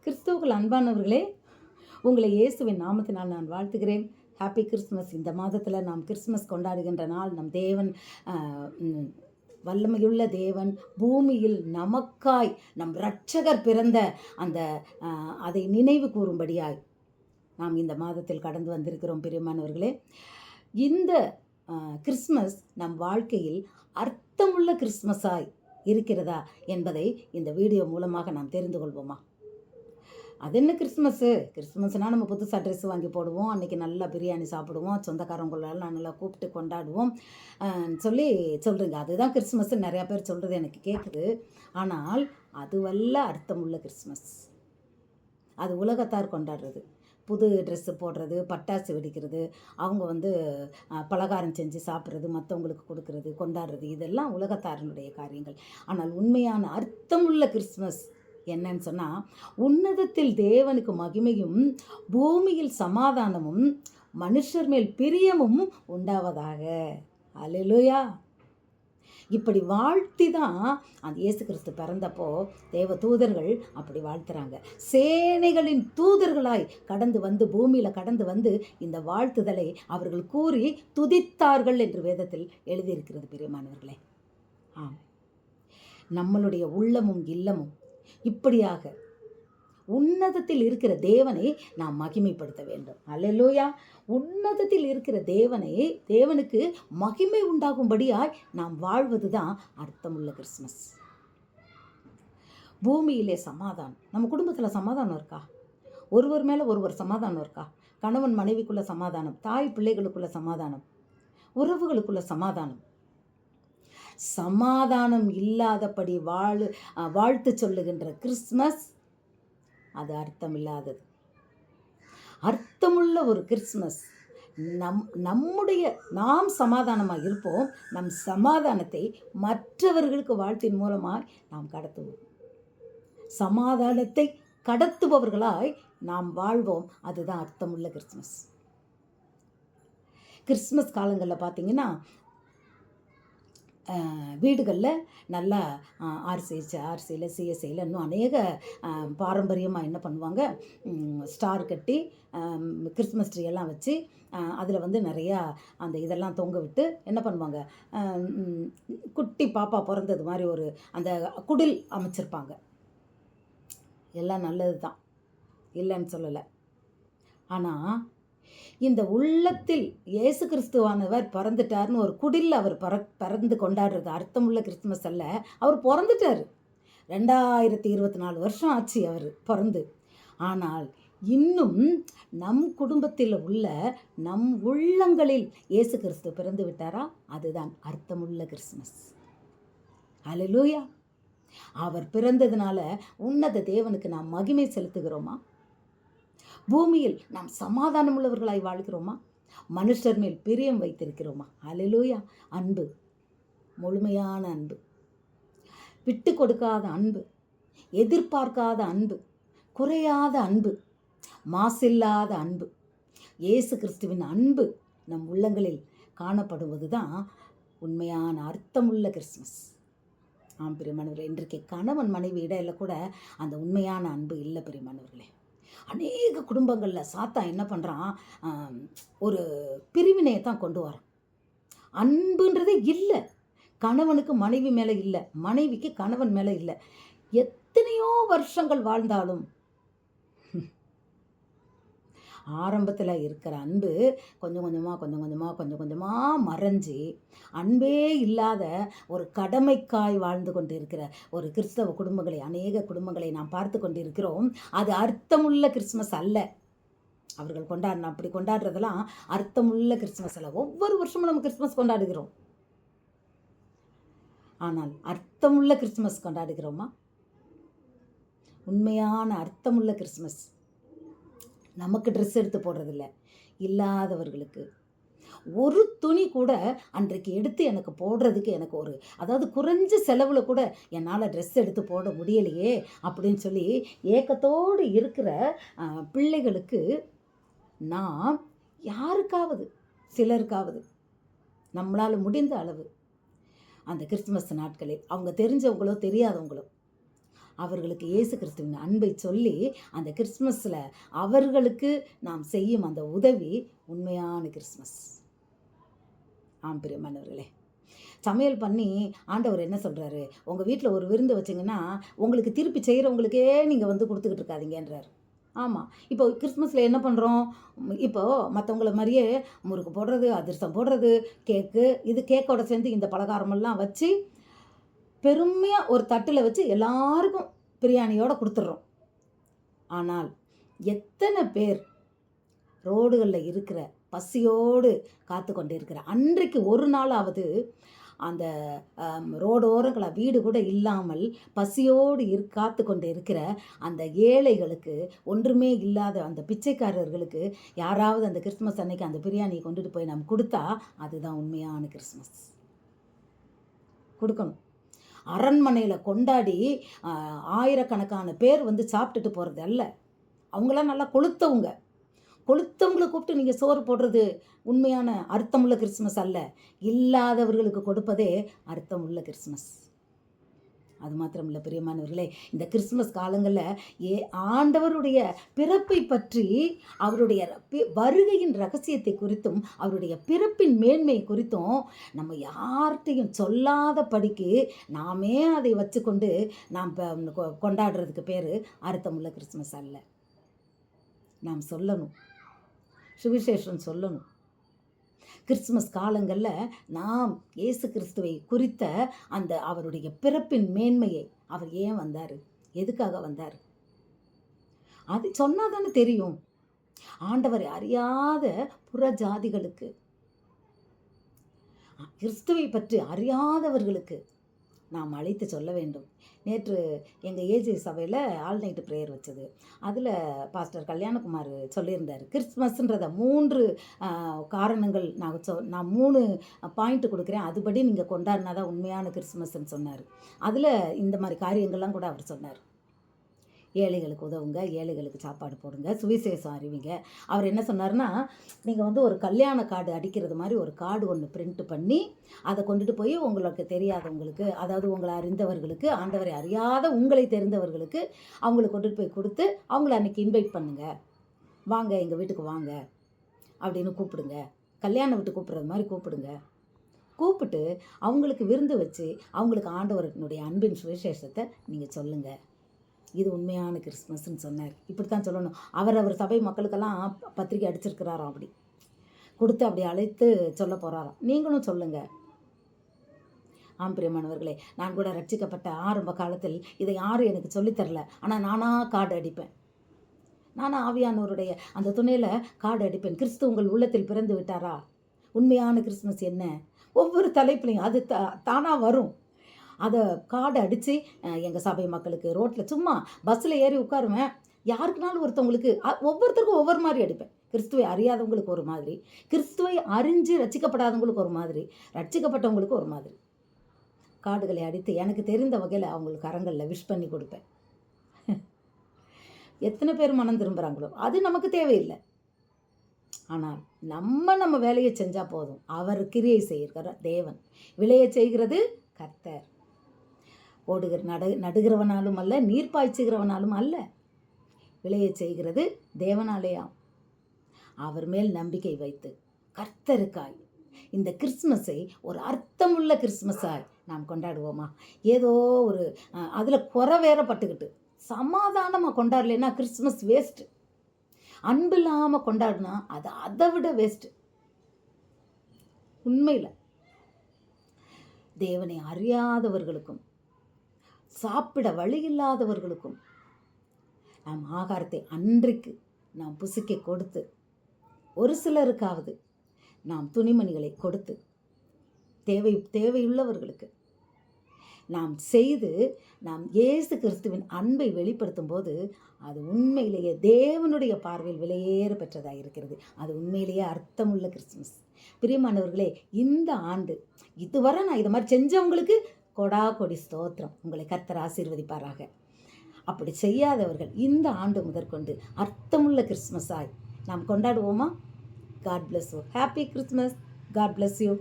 கிறிஸ்துவுக்குள் அன்பானவர்களே, உங்களை இயேசுவின் நாமத்தினால் நான் வாழ்த்துகிறேன். Happy Christmas. இந்த மாதத்தில் நாம் கிறிஸ்மஸ் கொண்டாடுகின்ற நாள். நம் தேவன் வல்லமையுள்ள தேவன் பூமியில் நமக்காய் நம் இரட்சகர் பிறந்த அந்த அதை நினைவு கூறும்படியாய் நாம் இந்த மாதத்தில் கடந்து வந்திருக்கிறோம். பிரியமானவர்களே, இந்த கிறிஸ்மஸ் நம் வாழ்க்கையில் அர்த்தமுள்ள கிறிஸ்மஸாய் இருக்கிறதா என்பதை இந்த வீடியோ மூலமாக நாம் தெரிந்து கொள்வோமா? அது என்ன கிறிஸ்மஸ்னால் நம்ம புதுசாக ட்ரெஸ் வாங்கி போடுவோம், அன்றைக்கி நல்லா பிரியாணி சாப்பிடுவோம், சொந்தக்காரங்களெல்லாம் நல்லா கூப்பிட்டு கொண்டாடுவோம் சொல்லி சொல்கிறீங்க. அதுதான் கிறிஸ்மஸ் நிறையா பேர் சொல்கிறது எனக்கு கேட்குது. ஆனால் அதுவல்ல அர்த்தமுள்ள கிறிஸ்மஸ். அது உலகத்தார் கொண்டாடுறது. புது ட்ரெஸ்ஸு போடுறது, பட்டாசு வெடிக்கிறது, அவங்க பலகாரம் செஞ்சு சாப்பிட்றது, மற்றவங்களுக்கு கொடுக்கறது, கொண்டாடுறது, இதெல்லாம் உலகத்தாரனுடைய காரியங்கள். ஆனால் உண்மையான அர்த்தமுள்ள கிறிஸ்மஸ் என்னன்னு சொன்னால், உன்னதத்தில் தேவனுக்கு மகிமையும் பூமியில் சமாதானமும் மனுஷர் மேல் பிரியமும் உண்டாவதாக. அல்லேலூயா. இப்படி வாழ்த்தி தான் அந்த இயேசு கிறிஸ்து பிறந்தப்போ தேவ தூதர்கள் அப்படி வாழ்த்துறாங்க. சேனைகளின் தூதர்களாய் பூமியில் கடந்து வந்து இந்த வாழ்த்துதலை அவர்கள் கூறி துதித்தார்கள் என்று வேதத்தில் எழுதியிருக்கிறது. பிரியமானவர்களே, ஆம், நம்மளுடைய உள்ளமும் இல்லமும் இப்படியாக உன்னதத்தில் இருக்கிற தேவனை நாம் மகிமைப்படுத்த வேண்டும். அல்லேலூயா. உன்னதத்தில் இருக்கிற தேவனுக்கு மகிமை உண்டாகும்படியாய் நாம் வாழ்வது தான் அர்த்தமுள்ள கிறிஸ்மஸ். பூமியிலே சமாதானம். நம்ம குடும்பத்தில் சமாதானம் இருக்கா? ஒருவர் மேலே ஒருவர் சமாதானம் இருக்கா? கணவன் மனைவிக்குள்ள சமாதானம், தாய் பிள்ளைகளுக்குள்ள சமாதானம், உறவுகளுக்குள்ள சமாதானம். சமாதானம் இல்லாதபடி வாழ்த்து சொல்லுகின்ற கிறிஸ்மஸ் அது அர்த்தம் இல்லாதது. அர்த்தமுள்ள ஒரு கிறிஸ்மஸ் நாம் சமாதானமாக இருப்போம். நம் சமாதானத்தை மற்றவர்களுக்கு வாழ்த்தின் மூலமாய் நாம் கடத்துவோம். சமாதானத்தை கடத்துபவர்களாய் நாம் வாழ்வோம். அதுதான் அர்த்தமுள்ள கிறிஸ்மஸ். கிறிஸ்மஸ் காலங்களில் பார்த்தீங்கன்னா வீடுகளில் நல்லா ஆர்சியில் சிஎஸ்ஐயில் இன்னும் அநேக பாரம்பரியமாக என்ன பண்ணுவாங்க, ஸ்டார் கட்டி கிறிஸ்மஸ் ட்ரீ எல்லாம் வச்சு அதில் நிறையா அந்த இதெல்லாம் தொங்க விட்டு என்ன பண்ணுவாங்க, குட்டி பாப்பா பிறந்தது மாதிரி ஒரு அந்த குடில் அமைச்சிருப்பாங்க. எல்லாம் நல்லது தான், இல்லைன்னு சொல்லலை. ஆனால் இந்த உள்ளத்தில் இயேசு கிறிஸ்துவானவர் பிறந்துட்டார்னு ஒரு குடில் அவர் பிறந்து கொண்டாடுறது அர்த்தமுள்ள கிறிஸ்துமஸ் அல்ல. அவர் பிறந்துட்டார். 2024 வருஷம் ஆச்சு அவர் பிறந்து. ஆனால் இன்னும் நம் குடும்பத்தில் உள்ள நம் உள்ளங்களில் இயேசு கிறிஸ்து பிறந்து விட்டாரா? அதுதான் அர்த்தமுள்ள கிறிஸ்துமஸ். அல்லேலூயா. அவர் பிறந்ததுனால உன்னத தேவனுக்கு நாம் மகிமை செலுத்துகிறோமா? பூமியில் நாம் சமாதானம் உள்ளவர்களாய் வாழ்கிறோமா? மனுஷர் மேல் பிரியம் வைத்திருக்கிறோமா? அல்லேலூயா. அன்பு, முழுமையான அன்பு, விட்டு கொடுக்காத அன்பு, எதிர்பார்க்காத அன்பு, குறையாத அன்பு, மாசில்லாத அன்பு, இயேசு கிறிஸ்துவின் அன்பு நம் உள்ளங்களில் காணப்படுவது தான் உண்மையான அர்த்தமுள்ள கிறிஸ்மஸ். ஆம் பிரியமானவர்களே, இன்றைக்கு கணவன் மனைவி இடையில கூட அந்த உண்மையான அன்பு இல்லை. பிரியமானவர்களே, அநேக குடும்பங்களில் சாத்தான் என்ன பண்ணுறான், ஒரு பிரிவினையை தான் கொண்டு வரான். அன்புன்றதே இல்லை. கணவனுக்கு மனைவி மேலே இல்லை, மனைவிக்கு கணவன் மேலே இல்லை. எத்தனையோ வருஷங்கள் வாழ்ந்தாலும் ஆரம்பத்தில் இருக்கிற அன்பு கொஞ்சம் கொஞ்சமாக மறைஞ்சி அன்பே இல்லாத ஒரு கடமைக்காய் வாழ்ந்து கொண்டு இருக்கிற ஒரு கிறிஸ்தவ குடும்பங்களை, அநேக குடும்பங்களை நாம் பார்த்து கொண்டு இருக்கிறோம். அது அர்த்தமுள்ள கிறிஸ்மஸ் அல்ல. அவர்கள் அப்படி கொண்டாடுறதெல்லாம் அர்த்தமுள்ள கிறிஸ்மஸ் அல்ல. ஒவ்வொரு வருஷமும் நம்ம கிறிஸ்மஸ் கொண்டாடுகிறோம். ஆனால் அர்த்தமுள்ள கிறிஸ்மஸ் கொண்டாடுகிறோமா? உண்மையான அர்த்தமுள்ள கிறிஸ்மஸ். நமக்கு ட்ரெஸ் எடுத்து போடுறதில்ல, இல்லாதவர்களுக்கு ஒரு துணி கூட அன்றைக்கு எடுத்து எனக்கு போடுறதுக்கு எனக்கு அதாவது குறைஞ்ச செலவில் கூட என்னால் ட்ரெஸ் எடுத்து போட முடியலையே அப்படின்னு சொல்லி ஏக்கத்தோடு இருக்கிற பிள்ளைகளுக்கு நாம் சிலருக்காவது நம்மளால் முடிந்த அளவு அந்த கிறிஸ்துமஸ் நாட்களில் அவங்க தெரிஞ்சவங்களோ தெரியாதவங்களோ அவர்களுக்கு இயேசு கிறிஸ்துவின் அன்பை சொல்லி அந்த கிறிஸ்மஸில் அவர்களுக்கு நாம் செய்யும் அந்த உதவி உண்மையான கிறிஸ்மஸ். ஆம் பிரியமானவர்களே, சமையல் பண்ணி ஆண்டவர் என்ன சொல்கிறாரு, உங்கள் வீட்டில் ஒரு விருந்து வச்சிங்கன்னா உங்களுக்கு திருப்பி செய்கிறவங்களுக்கே நீங்கள் வந்து கொடுத்துக்கிட்டு இருக்காதீங்கன்றார். ஆமாம், இப்போ கிறிஸ்மஸில் என்ன பண்ணுறோம், இப்போது மற்றவங்கள மாதிரியே முறுக்கு போடுறது, அதிரசம் போடுறது, கேக்கோட சேர்ந்து இந்த பலகாரமெல்லாம் வச்சு பெருமையாக ஒரு தட்டில் வச்சு எல்லாருக்கும் பிரியாணியோடு கொடுத்துட்றோம். ஆனால் எத்தனை பேர் ரோடுகளில் இருக்கிற பசியோடு காத்து கொண்டு இருக்கிற அன்றைக்கு ஒரு நாளாவது அந்த ரோடோரங்களை வீடு கூட இல்லாமல் பசியோடு காத்து கொண்டு இருக்கிற அந்த ஏழைகளுக்கு, ஒன்றுமே இல்லாத அந்த பிச்சைக்காரர்களுக்கு யாராவது அந்த கிறிஸ்மஸ் அன்னைக்கு அந்த பிரியாணியை கொண்டுட்டு போய் நம்ம கொடுத்தா அதுதான் உண்மையான கிறிஸ்மஸ். கொடுக்கணும். அரண்மனையில் கொண்டாடி ஆயிரக்கணக்கான பேர் வந்து சாப்பிட்டுட்டு போகிறது அல்ல. அவங்களாம் நல்லா கொளுத்தவங்களை கூப்பிட்டு நீங்கள் சோறு போடுறது உண்மையான அர்த்தமுள்ள கிறிஸ்மஸ் அல்ல. இல்லாதவர்களுக்கு கொடுப்பதே அர்த்தமுள்ள கிறிஸ்மஸ். அது மாத்திரம் இல்லை பிரியமானவர்களே, இந்த கிறிஸ்மஸ் காலங்களில் ஆண்டவருடைய பிறப்பை பற்றி, அவருடைய வருகையின் ரகசியத்தை குறித்தும் அவருடைய பிறப்பின் மேன்மை குறித்தும் நம்ம யார்கிட்டையும் சொல்லாத படிக்கு நாமே அதை வச்சுக்கொண்டு நாம் கொண்டாடுறதுக்கு பேர் அர்த்தமுள்ள கிறிஸ்மஸ் அல்ல. நாம் சொல்லணும், சுவிசேஷம் சொல்லணும். கிறிஸ்துமஸ் காலங்களில் நாம் இயேசு கிறிஸ்துவை குறித்த அந்த அவருடைய பிறப்பின் மேன்மையை, அவர் ஏன் வந்தார், எதுக்காக வந்தார், அது சொன்னால் தானே தெரியும். ஆண்டவரை அறியாத புற ஜாதிகளுக்கு, கிறிஸ்துவை பற்றி அறியாதவர்களுக்கு நாம் அழைத்து சொல்ல வேண்டும். நேற்று எங்கள் ஏஜி சபையில் ஆல் நைட்டு ப்ரேயர் வச்சது. அதில் பாஸ்டர் கல்யாணகுமார் சொல்லியிருந்தார், கிறிஸ்மஸ்ன்றத 3 காரணங்கள் நான் 3 பாயிண்ட் கொடுக்குறேன், அதுபடி நீங்கள் கொண்டாடினா தான் உண்மையான கிறிஸ்மஸ்ன்னு சொன்னார். அதில் இந்த மாதிரி காரியங்கள்லாம் கூட அவர் சொன்னார். ஏழைகளுக்கு உதவுங்க, ஏழைகளுக்கு சாப்பாடு போடுங்க, சுவிசேஷம் அறிவிங்க. அவர் என்ன சொன்னார்னா, நீங்கள் வந்து ஒரு கல்யாண கார்டு அடிக்கிறது மாதிரி ஒரு கார்டு ஒன்று பிரிண்ட் பண்ணி அதை கொண்டுட்டு போய் உங்களுக்கு தெரியாதவங்களுக்கு, அதாவது உங்களை அறிந்தவர்களுக்கு, ஆண்டவரை அறியாத உங்களை தெரிந்தவர்களுக்கு அவங்களுக்கு கொண்டுட்டு போய் கொடுத்து அவங்கள அன்றைக்கி இன்வைட் பண்ணுங்கள், வாங்க எங்கள் வீட்டுக்கு வாங்க அப்படின்னு கூப்பிடுங்க. கல்யாண வீட்டு கூப்பிட்றது மாதிரி கூப்பிட்டு அவங்களுக்கு விருந்து வச்சு அவங்களுக்கு ஆண்டவரனுடைய அன்பின் சுவிசேஷத்தை நீங்கள் சொல்லுங்கள். இது உண்மையான கிறிஸ்மஸ்ன்னு சொன்னார். இப்படி தான் சொல்லணும். அவர் சபை மக்களுக்கெல்லாம் பத்திரிக்கை அடிச்சிருக்கிறாராம், அப்படி கொடுத்து அப்படி அழைத்து சொல்ல போகிறாராம். நீங்களும் சொல்லுங்கள். ஆம் பிரியமானவர்களே, நான் கூட ரட்சிக்கப்பட்ட ஆரம்ப காலத்தில் இதை யாரும் எனக்கு சொல்லித்தரல. ஆனால் நானாக கார்டு அடிப்பேன். நானாக ஆவியானவருடைய அந்த துணையில் கார்டு அடிப்பேன். கிறிஸ்து உங்கள் உள்ளத்தில் பிறந்து விட்டாரா, உண்மையான கிறிஸ்மஸ் என்ன, ஒவ்வொரு தலைப்புலையும் அது தானாக வரும். அதை கார்டு அடித்து எங்கள் சபை மக்களுக்கு ரோட்டில் சும்மா பஸ்ஸில் ஏறி உட்காருவேன். யாருக்குனாலும் ஒருத்தவங்களுக்கு, ஒவ்வொருத்தருக்கும் ஒவ்வொரு மாதிரி அடிப்பேன். கிறிஸ்துவை அறியாதவங்களுக்கு ஒரு மாதிரி, கிறிஸ்துவை அறிஞ்சு ரட்சிக்கப்படாதவங்களுக்கு ஒரு மாதிரி, ரட்சிக்கப்பட்டவங்களுக்கு ஒரு மாதிரி கார்டுகளை அடித்து எனக்கு தெரிந்த வகையில் அவங்களுக்கு கரங்களில் விஷ் பண்ணி கொடுப்பேன். எத்தனை பேர் மனம் திரும்புகிறாங்களோ அது நமக்கு தேவையில்லை. ஆனால் நம்ம வேலையை செஞ்சால் போதும். அவர் கிரியை செய்கிற தேவன், விளைய செய்கிறது கர்த்தர். நடுகிறவனாலும் அல்ல, நீர் பாய்ச்சுகிறவனாலும் அல்ல, விளைய செய்கிறது தேவனாலேயாம். அவர் மேல் நம்பிக்கை வைத்து கர்த்தருக்காய் இந்த கிறிஸ்மஸை ஒரு அர்த்தமுள்ள கிறிஸ்மஸாய் நாம் கொண்டாடுவோமா? ஏதோ ஒரு அதில் குறை வேற பட்டுக்கிட்டு சமாதானமாக கொண்டாடலைன்னா கிறிஸ்மஸ் வேஸ்ட்டு. அன்பு இல்லாமல் கொண்டாடினா அது அதை விட வேஸ்ட்டு. உண்மையில் தேவனை அறியாதவர்களுக்கும் சாப்பிட வழி இல்லாதவர்களுக்கும் நாம் ஆகாரத்தை அன்றைக்கு நாம் புசிக்க கொடுத்து, ஒரு சிலருக்காவது நாம் துணிமணிகளை கொடுத்து, தேவையுள்ளவர்களுக்கு நாம் செய்து நாம் இயேசு கிறிஸ்துவின் அன்பை வெளிப்படுத்தும் போது அது உண்மையிலேயே தேவனுடைய பார்வையில் விலையேற பெற்றதாக இருக்கிறது. அது உண்மையிலேயே அர்த்தமுள்ள கிறிஸ்துமஸ். பிரியமானவர்களே, இந்த ஆண்டு இதுவரை நான் இதை மாதிரி செஞ்சவங்களுக்கு கொடி ஸ்தோத்திரம். உங்களை கர்த்தர் ஆசீர்வதிப்பாராக. அப்படி செய்யாதவர்கள் இந்த ஆண்டு முதற்கொண்டு அர்த்தமுள்ள கிறிஸ்மஸாய் நாம் கொண்டாடுவோமா? God bless you. Happy Christmas. God bless you.